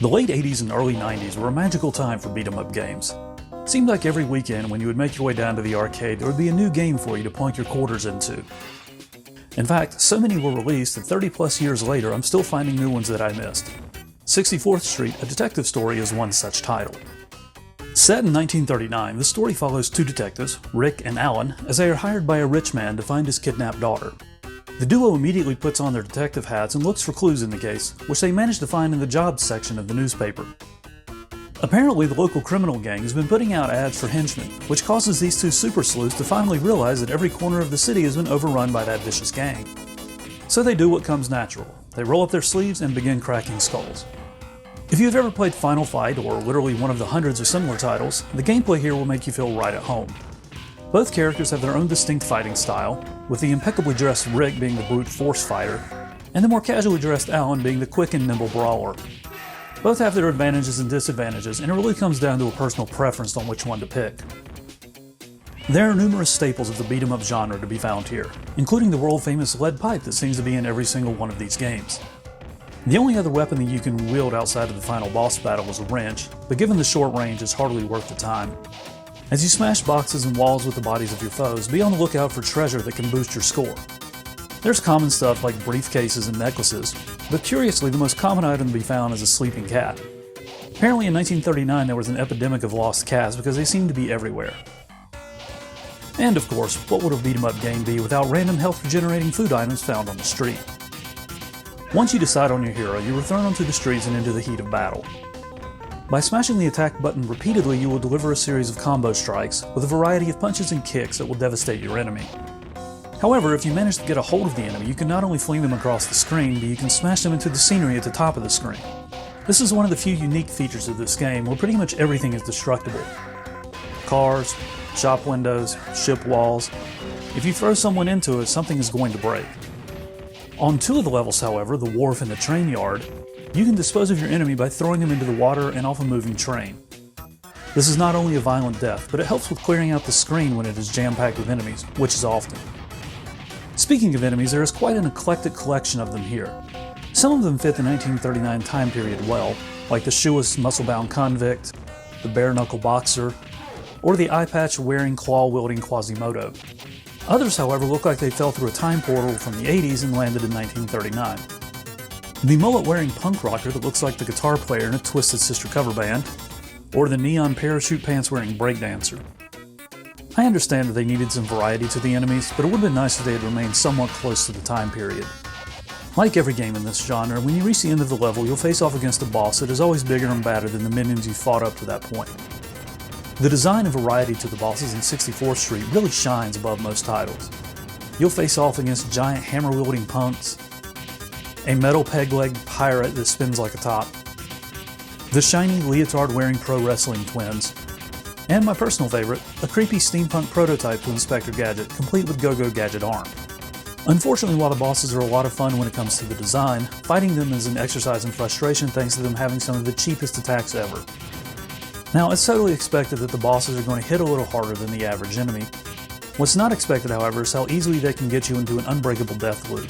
The late 80s and early 90s were a magical time for beat-em-up games. It seemed like every weekend when you would make your way down to the arcade, there would be a new game for you to plunk your quarters into. In fact, so many were released that 30 plus years later I'm still finding new ones that I missed. 64th Street, A Detective Story is one such title. Set in 1939, the story follows two detectives, Rick and Alan, as they are hired by a rich man to find his kidnapped daughter. The duo immediately puts on their detective hats and looks for clues in the case, which they manage to find in the jobs section of the newspaper. Apparently, the local criminal gang has been putting out ads for henchmen, which causes these two super sleuths to finally realize that every corner of the city has been overrun by that vicious gang. So they do what comes natural. They roll up their sleeves and begin cracking skulls. If you've ever played Final Fight or literally one of the hundreds of similar titles, the gameplay here will make you feel right at home. Both characters have their own distinct fighting style, with the impeccably dressed Rick being the brute force fighter, and the more casually dressed Alan being the quick and nimble brawler. Both have their advantages and disadvantages, and it really comes down to a personal preference on which one to pick. There are numerous staples of the beat-em-up genre to be found here, including the world-famous lead pipe that seems to be in every single one of these games. The only other weapon that you can wield outside of the final boss battle is a wrench, but given the short range, it's hardly worth the time. As you smash boxes and walls with the bodies of your foes, be on the lookout for treasure that can boost your score. There's common stuff like briefcases and necklaces, but curiously the most common item to be found is a sleeping cat. Apparently in 1939 there was an epidemic of lost cats because they seemed to be everywhere. And of course, what would a beat-em-up game be without random health-regenerating food items found on the street? Once you decide on your hero, you return onto the streets and into the heat of battle. By smashing the attack button repeatedly, you will deliver a series of combo strikes with a variety of punches and kicks that will devastate your enemy. However, if you manage to get a hold of the enemy, you can not only fling them across the screen, but you can smash them into the scenery at the top of the screen. This is one of the few unique features of this game where pretty much everything is destructible. Cars, shop windows, ship walls. If you throw someone into it, something is going to break. On two of the levels, however, the wharf and the train yard, you can dispose of your enemy by throwing them into the water and off a moving train. This is not only a violent death, but it helps with clearing out the screen when it is jam-packed with enemies, which is often. Speaking of enemies, there is quite an eclectic collection of them here. Some of them fit the 1939 time period well, like the shoeless muscle-bound convict, the bare-knuckle boxer, or the eye-patch-wearing claw-wielding Quasimodo. Others, however, look like they fell through a time portal from the 80s and landed in 1939. The mullet-wearing punk rocker that looks like the guitar player in a Twisted Sister cover band, or the neon parachute pants-wearing breakdancer. I understand that they needed some variety to the enemies, but it would have been nice if they had remained somewhat close to the time period. Like every game in this genre, when you reach the end of the level, you'll face off against a boss that is always bigger and badder than the minions you fought up to that point. The design and variety to the bosses in 64th Street really shines above most titles. You'll face off against giant hammer-wielding punks, a metal peg-legged pirate that spins like a top, the shiny leotard-wearing pro wrestling twins, and my personal favorite, a creepy steampunk prototype to Inspector Gadget, complete with Go-Go Gadget arm. Unfortunately, while the bosses are a lot of fun when it comes to the design, fighting them is an exercise in frustration thanks to them having some of the cheapest attacks ever. Now, it's totally expected that the bosses are going to hit a little harder than the average enemy. What's not expected, however, is how easily they can get you into an unbreakable death loop.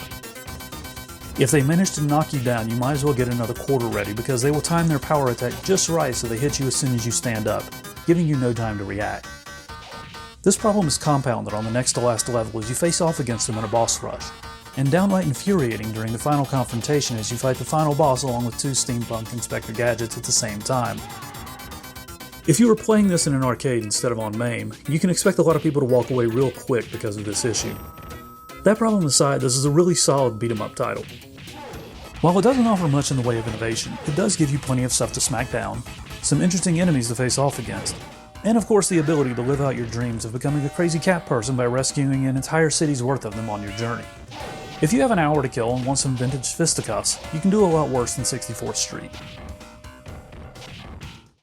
If they manage to knock you down, you might as well get another quarter ready because they will time their power attack just right so they hit you as soon as you stand up, giving you no time to react. This problem is compounded on the next to last level as you face off against them in a boss rush, and downright infuriating during the final confrontation as you fight the final boss along with two steampunk Inspector Gadgets at the same time. If you were playing this in an arcade instead of on MAME, you can expect a lot of people to walk away real quick because of this issue. That problem aside, this is a really solid beat-em-up title. While it doesn't offer much in the way of innovation, it does give you plenty of stuff to smack down, some interesting enemies to face off against, and of course the ability to live out your dreams of becoming a crazy cat person by rescuing an entire city's worth of them on your journey. If you have an hour to kill and want some vintage fisticuffs, you can do a lot worse than 64th Street.